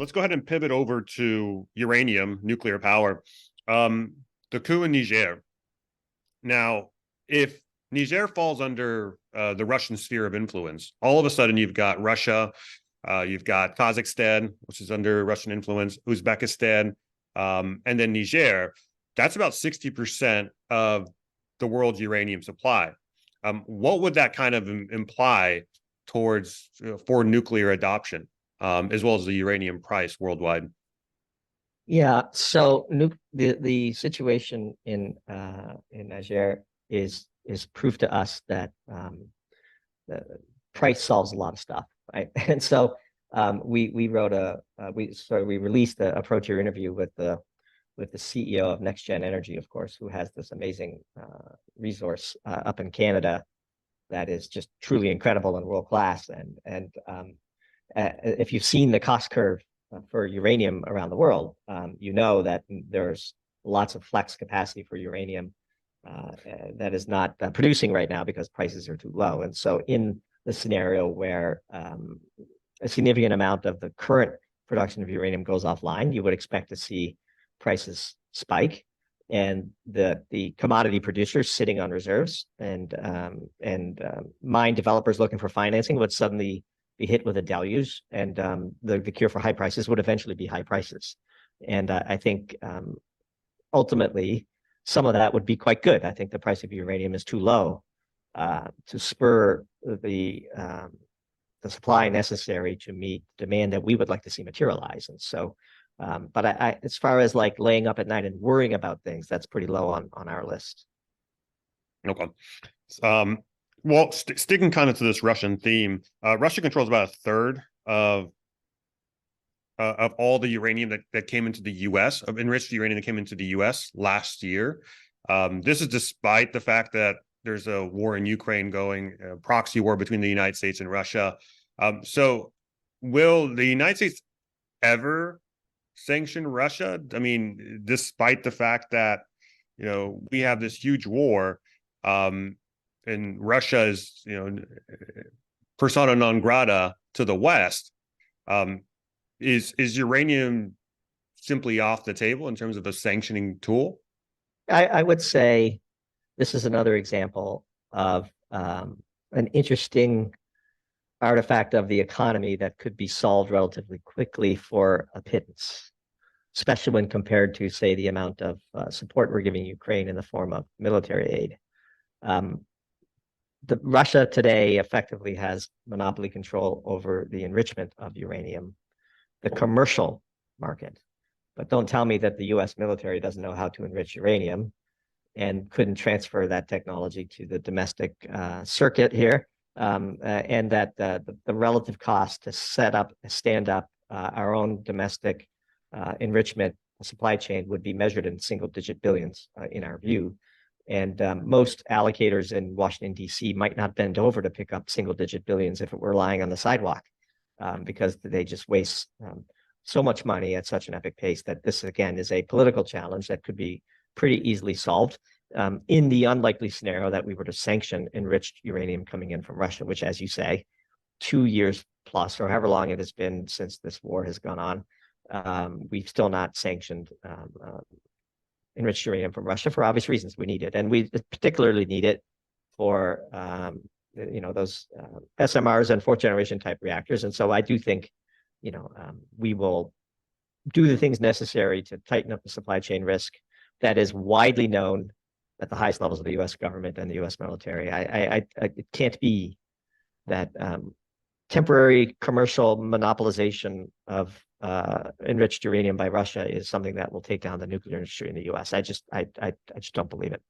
let's go ahead and pivot over to uranium, nuclear power. Um, the coup in Niger. Now, if Niger falls under the Russian sphere of influence, all of a sudden you've got Russia, you've got Kazakhstan, which is under Russian influence, Uzbekistan, and then Niger. That's about 60% of the world's uranium supply. What would that kind of imply towards for nuclear adoption, as well as the uranium price worldwide? Yeah, so the situation in Niger is proof to us that the price solves a lot of stuff, right? And so we wrote we released a Pro Tier interview with the CEO of Next Gen Energy, of course, who has this amazing resource up in Canada that is just truly incredible and world class. And if you've seen the cost curve for uranium around the world, you know that there's lots of flex capacity for uranium that is not producing right now because prices are too low. And so in the scenario where a significant amount of the current production of uranium goes offline, you would expect to see prices spike, and the commodity producers sitting on reserves and mine developers looking for financing would suddenly be hit with a deluge, and the cure for high prices would eventually be high prices. And I think ultimately some of that would be quite good. I think the price of uranium is too low to spur the supply necessary to meet demand that we would like to see materialize. And so, but as far as like laying up at night and worrying about things, that's pretty low on our list. Okay. Well, sticking kind of to this Russian theme, Russia controls about a third of all the uranium that came into the U.S., of enriched uranium that came into the U.S. last year. This is despite the fact that there's a war in Ukraine going, a proxy war between the United States and Russia. So will the United States ever sanction Russia? I mean, despite the fact that, we have this huge war, and Russia is, persona non grata to the West. Is uranium simply off the table in terms of a sanctioning tool? I would say this is another example of an interesting artifact of the economy that could be solved relatively quickly for a pittance, especially when compared to, say, the amount of support we're giving Ukraine in the form of military aid. Russia today effectively has monopoly control over the enrichment of uranium, the commercial market. But don't tell me that the US military doesn't know how to enrich uranium and couldn't transfer that technology to the domestic circuit here. And that the relative cost to stand up our own domestic enrichment supply chain would be measured in single-digit billions in our view. And most allocators in Washington, D.C. might not bend over to pick up single-digit billions if it were lying on the sidewalk, because they just waste so much money at such an epic pace that this, again, is a political challenge that could be pretty easily solved in the unlikely scenario that we were to sanction enriched uranium coming in from Russia, which, as you say, 2 years plus, or however long it has been since this war has gone on, we've still not sanctioned enriched uranium from Russia for obvious reasons. We need it, and we particularly need it for those SMRs and fourth generation type reactors. And so I do think we will do the things necessary to tighten up the supply chain risk that is widely known at the highest levels of the U.S. government and the U.S. military. It can't be that temporary commercial monopolization of enriched uranium by Russia is something that will take down the nuclear industry in the U.S. I just don't believe it.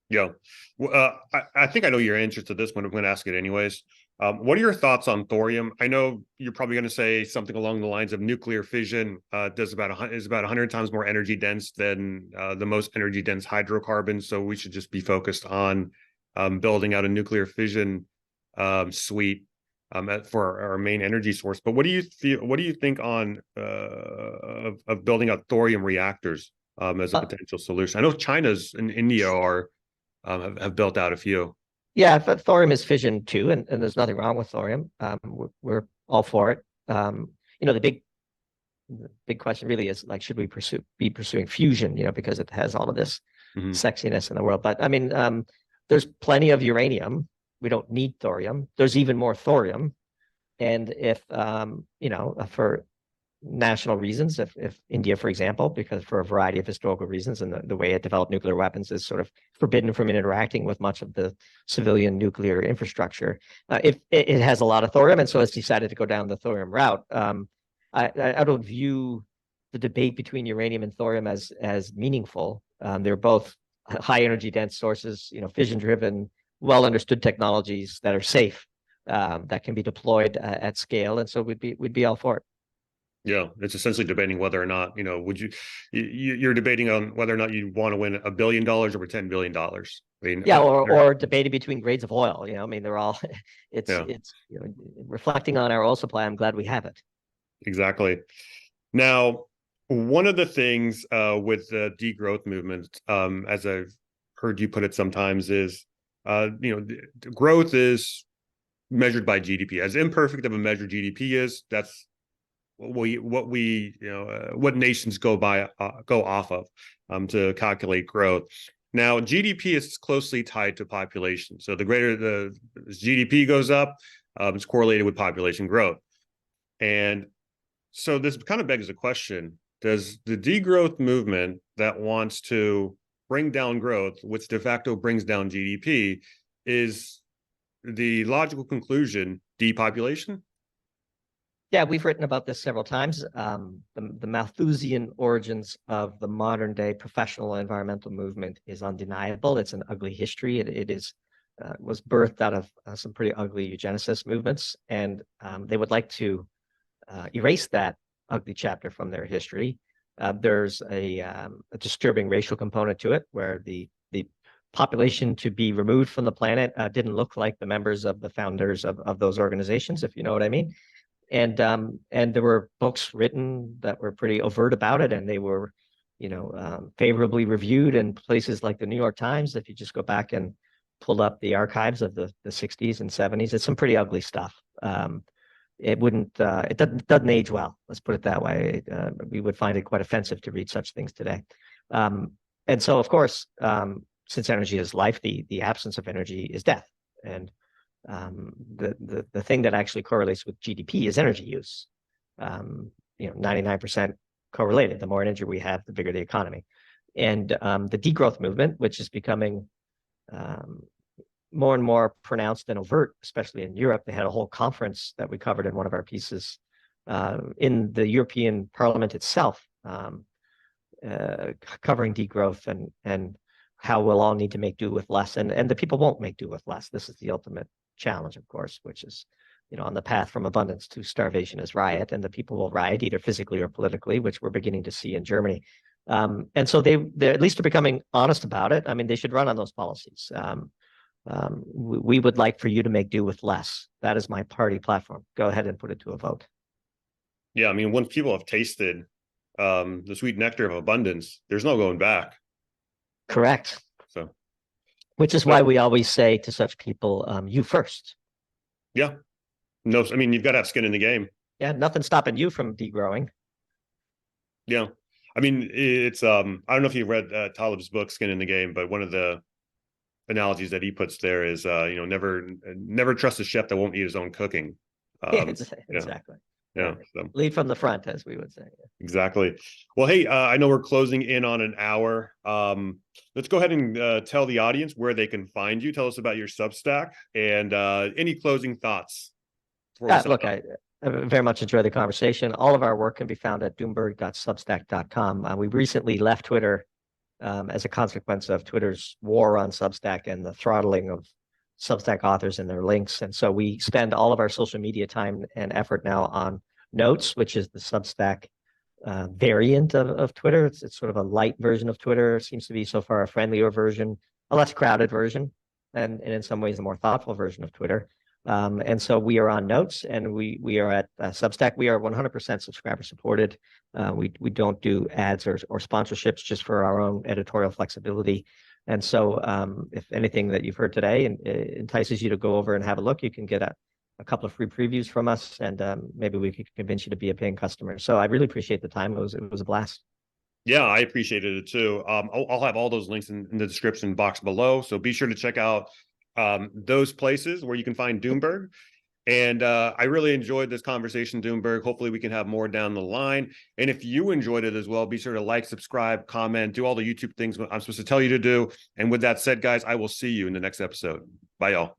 Yeah. Well, I think I know your answer to this one. I'm going to ask it anyways. What are your thoughts on thorium? I know you're probably going to say something along the lines of nuclear fission is about 100 times more energy dense than the most energy dense hydrocarbons. So we should just be focused on building out a nuclear fission suite for our main energy source. But what do you feel? What do you think on of building out thorium reactors as a potential solution? I know China's and India are have built out a few. Yeah, but thorium is fission too, and there's nothing wrong with thorium. We're all for it. The big the big question really is like, should we be pursuing fusion, because it has all of this sexiness in the world. But I mean, there's plenty of uranium. We don't need thorium. There's even more thorium. And if, for national reasons, if India, for example, because for a variety of historical reasons and the way it developed nuclear weapons is sort of forbidden from interacting with much of the civilian nuclear infrastructure, if it has a lot of thorium, and so it's decided to go down the thorium route. I don't view the debate between uranium and thorium as meaningful. They're both high energy dense sources, fission driven, well understood technologies that are safe, that can be deployed at scale, and so we'd be all for it. Yeah, it's essentially debating whether or not, you're debating on whether or not you want to win $1 billion over $10 billion. I mean, yeah, or debating between grades of oil. I mean, they're all. It's yeah. it's reflecting on our oil supply. I'm glad we have it. Exactly. Now, one of the things with the degrowth movement, as I've heard you put it sometimes, is growth is measured by GDP. As imperfect of a measure GDP is, that's what nations go off of to calculate growth. Now, GDP is closely tied to population. So the greater the GDP goes up, it's correlated with population growth. And so this kind of begs the question, does the degrowth movement that wants to bring down growth, which de facto brings down GDP, is the logical conclusion depopulation? Yeah, we've written about this several times. The Malthusian origins of the modern day professional environmental movement is undeniable. It's an ugly history. It was birthed out of some pretty ugly eugenicist movements, and they would like to erase that ugly chapter from their history. There's a disturbing racial component to it, where the population to be removed from the planet didn't look like the members of the founders of those organizations, if you know what I mean. And there were books written that were pretty overt about it, and they were, favorably reviewed in places like the New York Times. If you just go back and pull up the archives of the 60s and 70s, it's some pretty ugly stuff. It doesn't age well. Let's put it that way. We would find it quite offensive to read such things today. And so, of course, since energy is life, the absence of energy is death. And the thing that actually correlates with GDP is energy use. 99% correlated. The more energy we have, the bigger the economy. And the degrowth movement, which is becoming more and more pronounced and overt, especially in Europe. They had a whole conference that we covered in one of our pieces in the European Parliament itself, covering degrowth and how we'll all need to make do with less. And the people won't make do with less. This is the ultimate challenge, of course, which is, on the path from abundance to starvation is riot, and the people will riot either physically or politically, which we're beginning to see in Germany. And so they're at least becoming honest about it. I mean, they should run on those policies. We would like for you to make do with less. That is my party platform. Go ahead and put it to a vote. Yeah, I mean, once people have tasted the sweet nectar of abundance, there's no going back. Correct. So, which is why we always say to such people, you first. Yeah. No, I mean, you've got to have skin in the game. Yeah, nothing's stopping you from degrowing. Yeah. I mean, it's I don't know if you've read Taleb's book, Skin in the Game, but one of the analogies that he puts there is never trust a chef that won't eat his own cooking. Exactly. Yeah. So. Lead from the front, as we would say. Exactly. Well, hey, I know we're closing in on an hour. Let's go ahead and tell the audience where they can find you. Tell us about your Substack and any closing thoughts. Look, I very much enjoy the conversation. All of our work can be found at doomberg.substack.com. We recently left Twitter as a consequence of Twitter's war on Substack and the throttling of Substack authors and their links. And so we spend all of our social media time and effort now on Notes, which is the Substack variant of Twitter. It's sort of a light version of Twitter. It seems to be so far a friendlier version, a less crowded version, and in some ways a more thoughtful version of Twitter. And so we are on Notes, and we are at Substack. We are 100% subscriber supported. We don't do ads or sponsorships, just for our own editorial flexibility. And so if anything that you've heard today entices you to go over and have a look, you can get a couple of free previews from us, and maybe we could convince you to be a paying customer. So I really appreciate the time. It was a blast. Yeah, I appreciated it too. I'll have all those links in the description box below. So be sure to check out those places where you can find Doomberg. And I really enjoyed this conversation, Doomberg. Hopefully we can have more down the line. And if you enjoyed it as well, be sure to like, subscribe, comment, do all the YouTube things I'm supposed to tell you to do. And with that said, guys, I will see you in the next episode. Bye, y'all.